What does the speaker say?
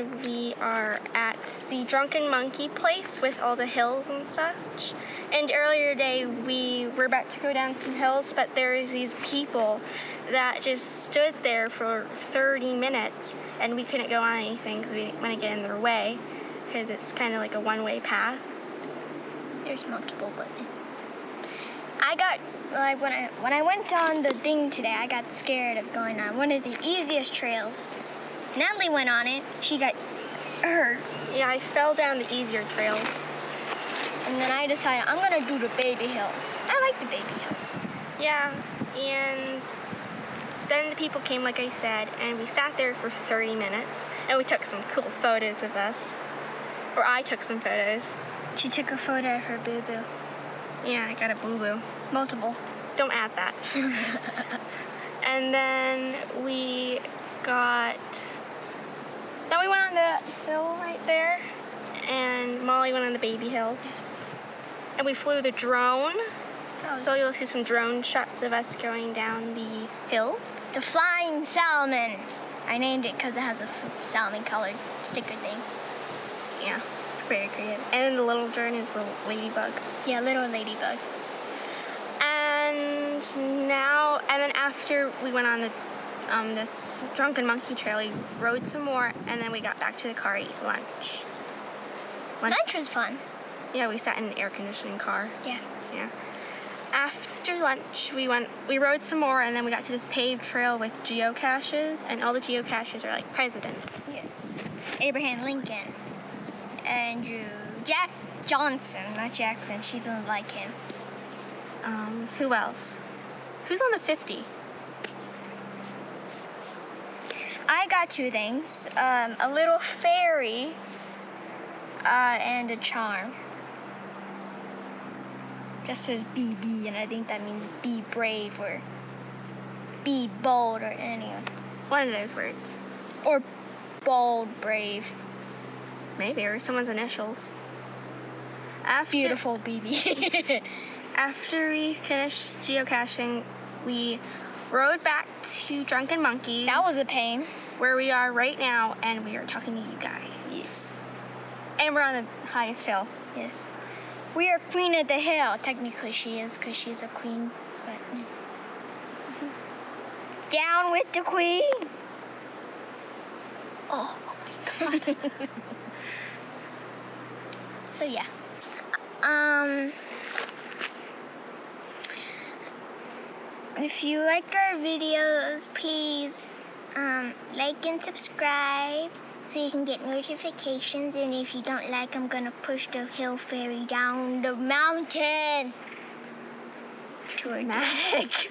and we are at the Drunken Monkey place with all the hills and such. And earlier today we were about to go down some hills, but there was these people that just stood there for 30 minutes and we couldn't go on anything because we didn't want to get in their way because it's kind of like a one-way path. There's multiple women. When I went on the thing today, I got scared of going on one of the easiest trails. Natalie went on it. She got hurt. Yeah, I fell down the easier trails. And then I decided I'm gonna do the baby hills. I like the baby hills. Yeah, and then the people came, like I said, and we sat there for 30 minutes, and we took some cool photos of us. Or I took some photos. She took a photo of her boo-boo. Yeah, I got a boo-boo. Multiple. Don't add that. And then we went on the hill right there, and Molly went on the baby hill. And we flew the drone, so you'll see some drone shots of us going down the hill. The Flying Salmon. I named it because it has a salmon-colored sticker thing. Yeah, it's very creative. And then the little drone is the ladybug. Yeah, little ladybug. And then after we went on the this Drunken Monkey trail, we rode some more, and then we got back to the car, ate lunch. Lunch was fun. Yeah, we sat in an air conditioning car. Yeah. Yeah. After lunch, we rode some more, and then we got to this paved trail with geocaches, and all the geocaches are like presidents. Yes. Abraham Lincoln, Andrew Johnson, not Jackson. She doesn't like him. Who else? Who's on the 50? I got two things. A little fairy and a charm. Just says BB, and I think that means be brave or be bold or anyone. One of those words. Or bold, brave. Maybe, or someone's initials. Beautiful BB. After we finished geocaching, we rode back to Drunken Monkey. That was a pain. Where we are right now, and we are talking to you guys. Yes. And we're on the highest hill. Yes. We are queen of the hill. Technically she is, because she's a queen. But down with the queen. Oh my god. So yeah. If you like our videos, please like and subscribe so you can get notifications. And if you don't like, I'm gonna push the hill fairy down the mountain. Dramatic.